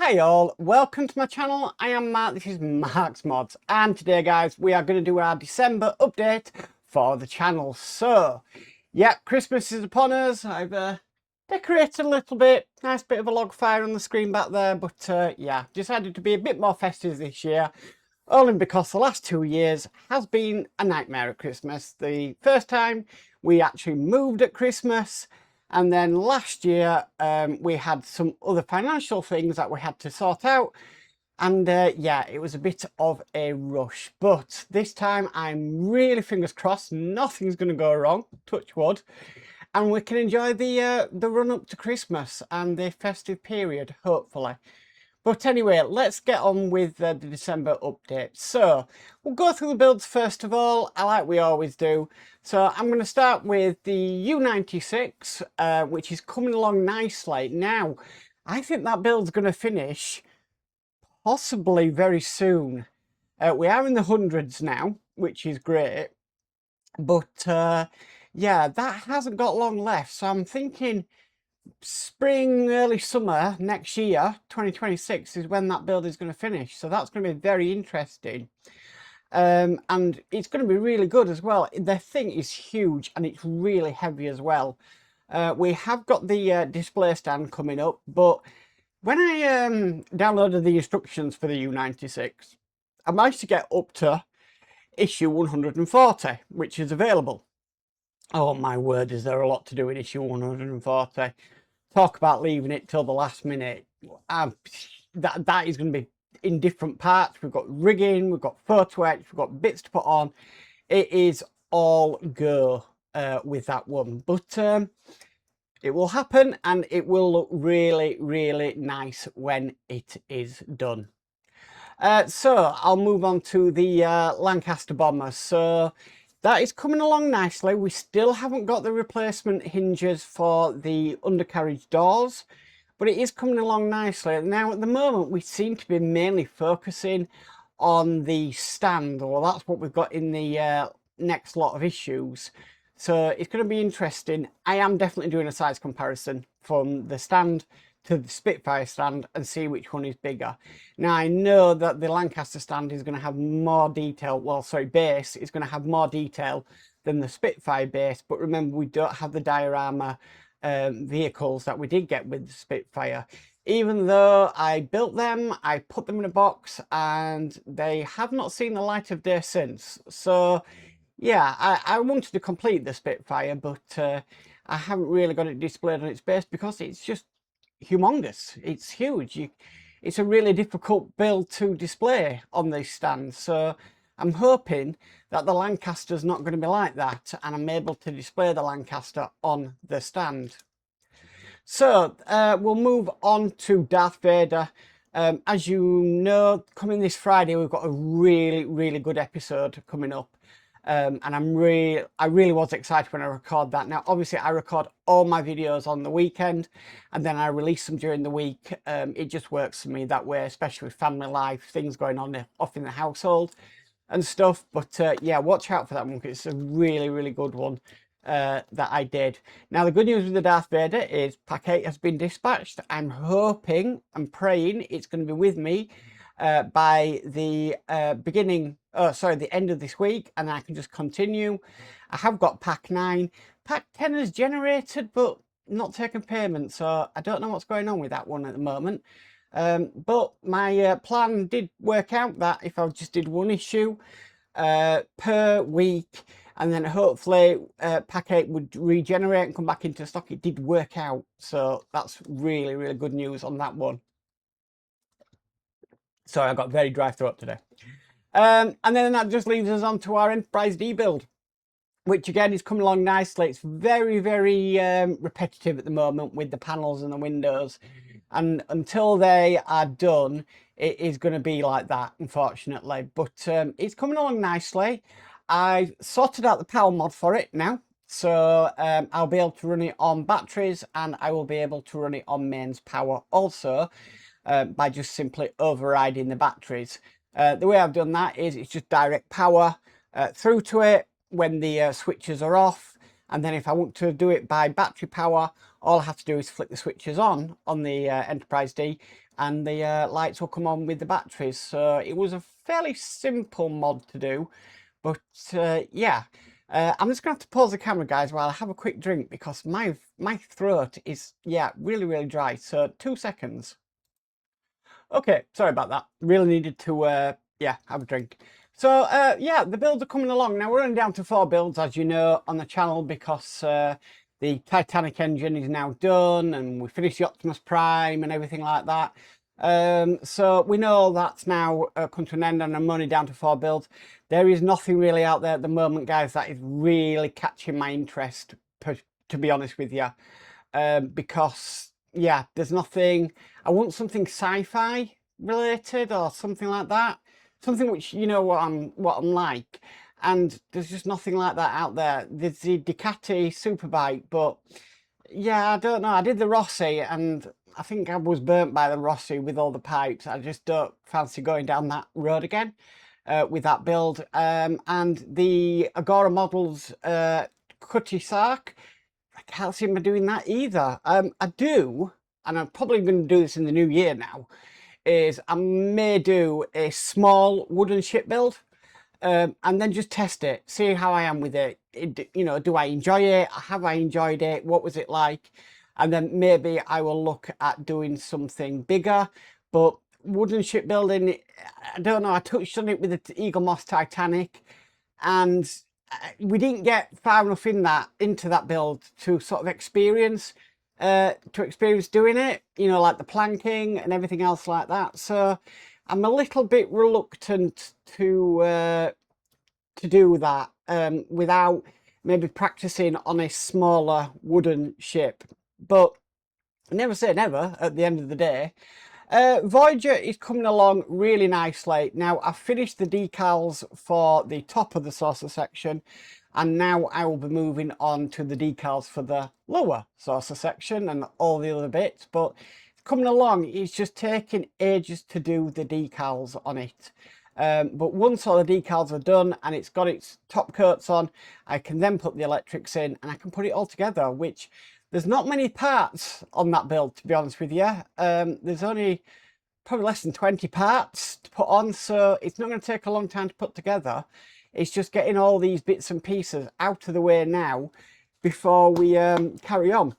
Hi all, welcome to my channel. I am Mark, this is Mark's Mods, and today guys we are going to do our December update for the channel. So yeah, Christmas is upon us. I've decorated a little bit, nice bit of a log fire on the screen back there, but yeah, decided to be a bit more festive this year, only because the last 2 years has been a nightmare at Christmas. The first time we actually moved at Christmas, and then last year we had some other financial things that we had to sort out, and yeah, it was a bit of a rush. But this time I'm really, fingers crossed, nothing's going to go wrong, touch wood, and we can enjoy the run up to Christmas and the festive period, hopefully. But anyway, let's get on with the December update. So we'll go through the builds first of all, like we always do. So I'm going to start with the U96, which is coming along nicely. Now, I think that build's going to finish possibly very soon. We are in the hundreds now, which is great. But yeah, that hasn't got long left. So I'm thinking spring, early summer next year, 2026, is when that build is going to finish. So that's going to be very interesting. And it's going to be really good as well. The thing is huge and it's really heavy as well. We have got the display stand coming up, but when I downloaded the instructions for the U96, I managed to get up to issue 140, which is available. Oh my word, is there a lot to do in issue 140. Talk about leaving it till the last minute. That is going to be in different parts. We've got rigging, we've got photo etch, we've got bits to put on. It is all go with that one, but it will happen and it will look really, really nice when it is done. So I'll move on to the Lancaster bomber. So that is coming along nicely. We still haven't got the replacement hinges for the undercarriage doors, but it is coming along nicely. Now at the moment we seem to be mainly focusing on the stand, or that's what we've got in the next lot of issues. So it's going to be interesting. I am definitely doing a size comparison from the stand to the Spitfire stand and see which one is bigger. Now I know that the Lancaster stand is going to have more detail, well sorry, base is going to have more detail than the Spitfire base, but remember we don't have the diorama vehicles that we did get with the Spitfire. Even though I built them, I put them in a box and they have not seen the light of day since. So yeah, I wanted to complete the Spitfire, but I haven't really got it displayed on its base because it's just humongous. It's huge. It's a really difficult build to display on these stands. So I'm hoping that the Lancaster's not going to be like that and I'm able to display the Lancaster on the stand. So we'll move on to Darth Vader. As you know, coming this Friday, we've got a really, really good episode coming up. And I really was excited when I record that. Now, obviously, I record all my videos on the weekend and then I release them during the week. It just works for me that way, especially with family life, things going on off in the household and stuff. But yeah, watch out for that one because it's a really, really good one that I did. Now, the good news with the Darth Vader is Pack 8 has been dispatched. I'm hoping and praying it's going to be with me by the the end of this week, and I can just continue. I have got Pack 9. Pack 10 has generated but not taken payment, so I don't know what's going on with that one at the moment. But my plan did work out that if I just did one issue per week, and then hopefully Pack 8 would regenerate and come back into stock, it did work out. So that's really, really good news on that one. Sorry, I got very dry throat today. And then that just leaves us on to our Enterprise D build, which again is coming along nicely. It's very, very repetitive at the moment with the panels and the windows. And until they are done, it is going to be like that, unfortunately. But it's coming along nicely. I've sorted out the power mod for it now. So I'll be able to run it on batteries and I will be able to run it on mains power also. By just simply overriding the batteries. The way I've done that is it's just direct power through to it when the switches are off, and then if I want to do it by battery power, all I have to do is flick the switches on the Enterprise D, and the lights will come on with the batteries. So it was a fairly simple mod to do, but yeah. I'm just going to have to pause the camera, guys, while I have a quick drink because my throat is, yeah, really dry. So 2 seconds. Okay, sorry about that. Really needed to, yeah, have a drink. So, yeah, the builds are coming along. Now, we're only down to 4 builds, as you know, on the channel because the Titanic engine is now done and we finished the Optimus Prime and everything like that. So we know that's now come to an end and I'm only down to 4 builds. There is nothing really out there at the moment, guys, that is really catching my interest, to be honest with you. Because, yeah, there's nothing... I want something sci-fi related or something like that. Something which, you know, what I'm like. And there's just nothing like that out there. There's the Ducati Superbike, but yeah, I don't know. I did the Rossi and I think I was burnt by the Rossi with all the pipes. I just don't fancy going down that road again with that build. And the Agora Models Cutty Sark, I can't see me doing that either. I do, and I'm probably going to do this in the new year now, is I may do a small wooden ship build and then just test it, see how I am with it. You know, do I enjoy it? Have I enjoyed it? What was it like? And then maybe I will look at doing something bigger. But wooden ship building, I don't know, I touched on it with the Eaglemoss Titanic and we didn't get far enough into that build to sort of experience doing it, you know, like the planking and everything else like that. So I'm a little bit reluctant to do that without maybe practicing on a smaller wooden ship. But never say never at the end of the day. Voyager is coming along really nicely. Now, I've finished the decals for the top of the saucer section, and now I will be moving on to the decals for the lower saucer section and all the other bits. But coming along, it's just taking ages to do the decals on it. But once all the decals are done and it's got its top coats on, I can then put the electrics in and I can put it all together, which there's not many parts on that build, to be honest with you. There's only probably less than 20 parts to put on, so it's not going to take a long time to put together. It's just getting all these bits and pieces out of the way now before we carry on.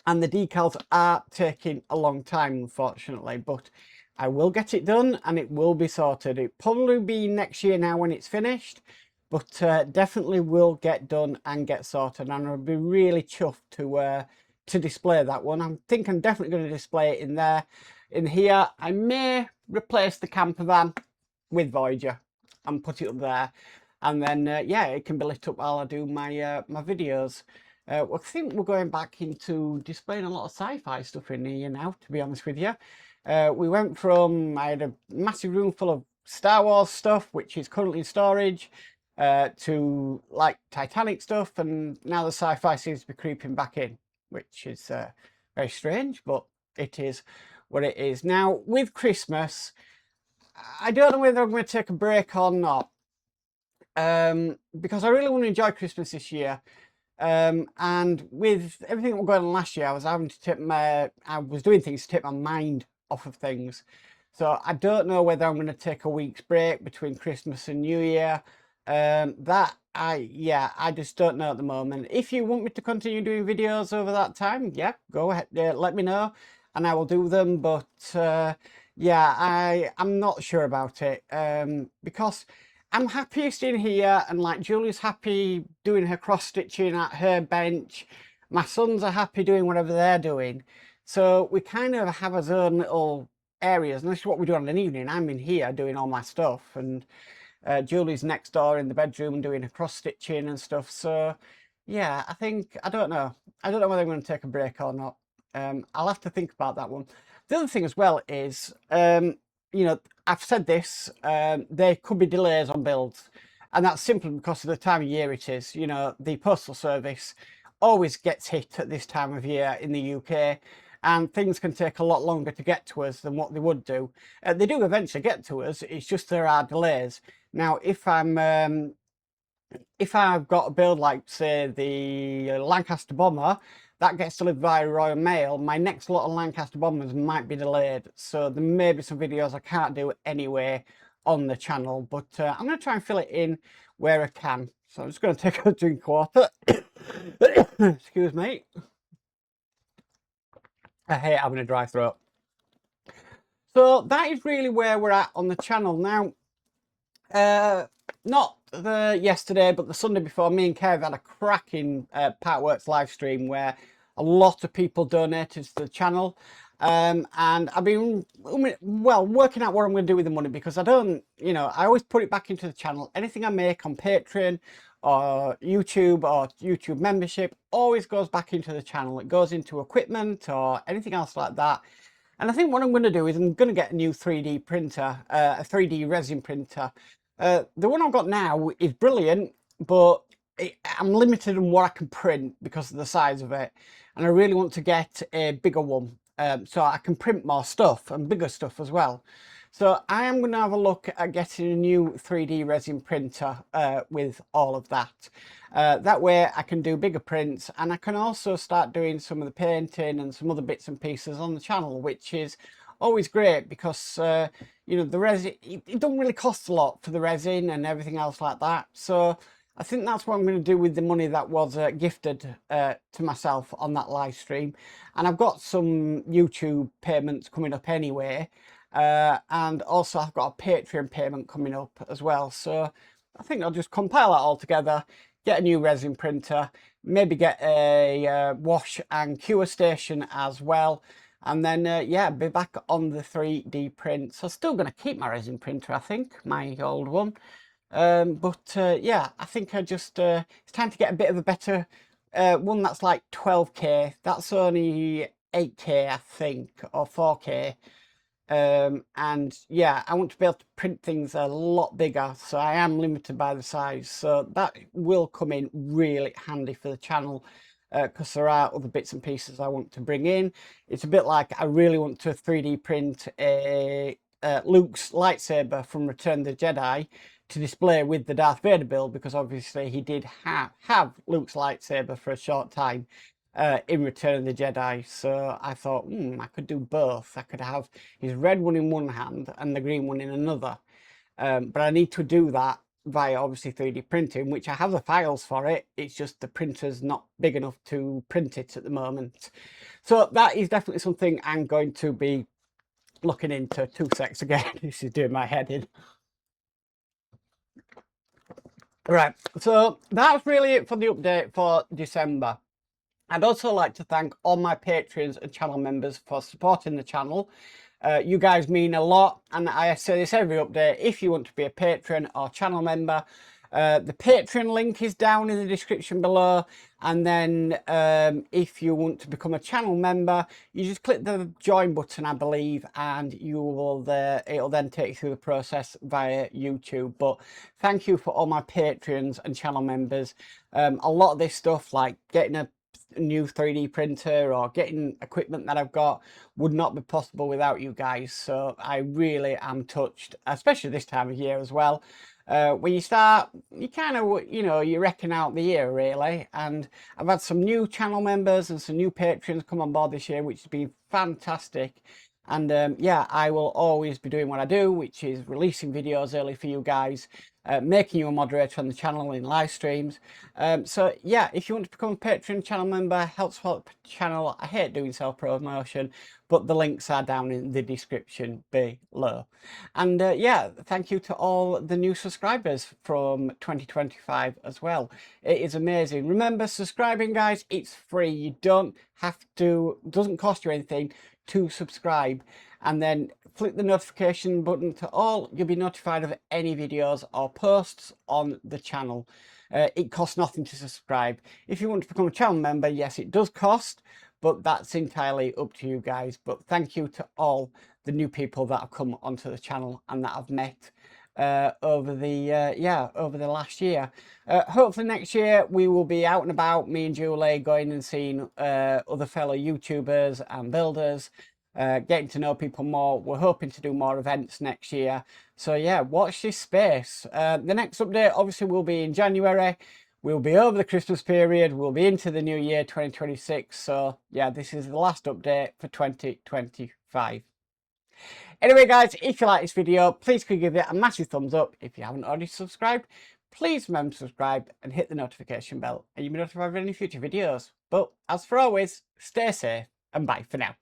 And the decals are taking a long time, unfortunately, but I will get it done and it will be sorted. It'll probably be next year now when it's finished, but definitely will get done and get sorted, and I'll be really chuffed to display that one. I think I'm definitely going to display it in there. In here, I may replace the camper van with Voyager and put it up there, and then yeah, it can be lit up while I do my my videos. I think we're going back into displaying a lot of sci-fi stuff in here now, to be honest with you. We went from, I had a massive room full of Star Wars stuff, which is currently in storage, to like Titanic stuff, and now the sci-fi seems to be creeping back in, which is very strange, but it is what it is. Now, with Christmas, I don't know whether I'm going to take a break or not, because I really want to enjoy Christmas this year. And with everything that was going on last year, I was having to I was doing things to take my mind off of things. So I don't know whether I'm going to take a week's break between Christmas and New Year. I just don't know at the moment. If you want me to continue doing videos over that time, yeah, go ahead, let me know and I will do them. But yeah, I'm not sure about it, because I'm happiest in here, and like Julie's happy doing her cross stitching at her bench. My sons are happy doing whatever they're doing. So we kind of have our own little areas, and this is what we do on an evening. I'm in here doing all my stuff, and Julie's next door in the bedroom doing her cross stitching and stuff. So yeah, I don't know whether I'm going to take a break or not. I'll have to think about that one. The other thing as well is, you know, I've said this, there could be delays on builds, and that's simply because of the time of year it is. You know, the postal service always gets hit at this time of year in the UK, and things can take a lot longer to get to us than what they would do. They do eventually get to us, it's just there are delays. Now, if I've got a build like, say, the Lancaster Bomber, that gets delivered via Royal Mail, my next lot of Lancaster Bombers might be delayed. So there may be some videos I can't do anyway on the channel, but I'm going to try and fill it in where I can. So I'm just going to take a drink of water. Excuse me. I hate having a dry throat. So that is really where we're at on the channel now. Not the yesterday, but the Sunday before, me and Kev had a cracking Parkworks live stream where a lot of people donated to the channel. And I've been, well, working out what I'm going to do with the money, because I don't, you know, I always put it back into the channel. Anything I make on Patreon or YouTube membership always goes back into the channel. It goes into equipment or anything else like that. And I think what I'm going to do is I'm going to get a new 3D printer, a 3D resin printer. The one I've got now is brilliant, but I'm limited on what I can print because of the size of it. And I really want to get a bigger one, so I can print more stuff and bigger stuff as well. So I am going to have a look at getting a new 3D resin printer with all of that. That way I can do bigger prints, and I can also start doing some of the painting and some other bits and pieces on the channel, which is always great because you know, the resin, it don't really cost a lot for the resin and everything else like that. So I think that's what I'm going to do with the money that was gifted to myself on that live stream. And I've got some YouTube payments coming up anyway. And also I've got a Patreon payment coming up as well. So I think I'll just compile that all together, get a new resin printer, maybe get a wash and cure station as well. And then, yeah, be back on the 3D print. So still going to keep my resin printer, I think, my old one. Yeah, I think I just, it's time to get a bit of a better one that's like 12K. That's only 8K, I think, or 4K. And yeah, I want to be able to print things a lot bigger, so I am limited by the size. So that will come in really handy for the channel, because there are other bits and pieces I want to bring in. It's a bit like I really want to 3D print a Luke's lightsaber from Return of the Jedi to display with the Darth Vader build, because obviously he did have Luke's lightsaber for a short time in Return of the Jedi. So I thought, I could do both. I could have his red one in one hand and the green one in another. But I need to do that via obviously 3D printing, which I have the files for it. It's just the printer's not big enough to print it at the moment. So that is definitely something I'm going to be looking into. 2 secs again. This is doing my head in. Right, so that's really it for the update for December. I'd also like to thank all my patrons and channel members for supporting the channel. You guys mean a lot, and I say this every update. If you want to be a patron or channel member, the Patreon link is down in the description below, and then if you want to become a channel member, you just click the join button, I believe, and you will it'll then take you through the process via YouTube. But thank you for all my patrons and channel members. A lot of this stuff, like getting a new 3D printer or getting equipment that I've got, would not be possible without you guys. So I really am touched, especially this time of year as well. When you start, you kind of, you know, you reckon out the year really. And I've had some new channel members and some new patrons come on board this year, which has been fantastic. And yeah, I will always be doing what I do, which is releasing videos early for you guys, making you a moderator on the channel in live streams. So yeah, if you want to become a Patreon channel member, help support the channel. I hate doing self-promotion, but the links are down in the description below. And yeah, thank you to all the new subscribers from 2025 as well. It is amazing. Remember, subscribing, guys, it's free. You don't have to, doesn't cost you anything to subscribe, and then click the notification button to all. You'll be notified of any videos or posts on the channel. It costs nothing to subscribe. If you want to become a channel member, yes, it does cost, but that's entirely up to you guys. But thank you to all the new people that have come onto the channel and that I've met over the last year. Hopefully next year we will be out and about, me and Julie, going and seeing other fellow YouTubers and builders, getting to know people more. We're hoping to do more events next year. So yeah, watch this space. The next update obviously will be in January, we'll be over the Christmas period, we'll be into the new year 2026. So yeah, this is the last update for 2025. Anyway guys, if you like this video, please could give it a massive thumbs up. If you haven't already subscribed, please remember to subscribe and hit the notification bell and you'll be notified of any future videos. But as for always, stay safe and bye for now.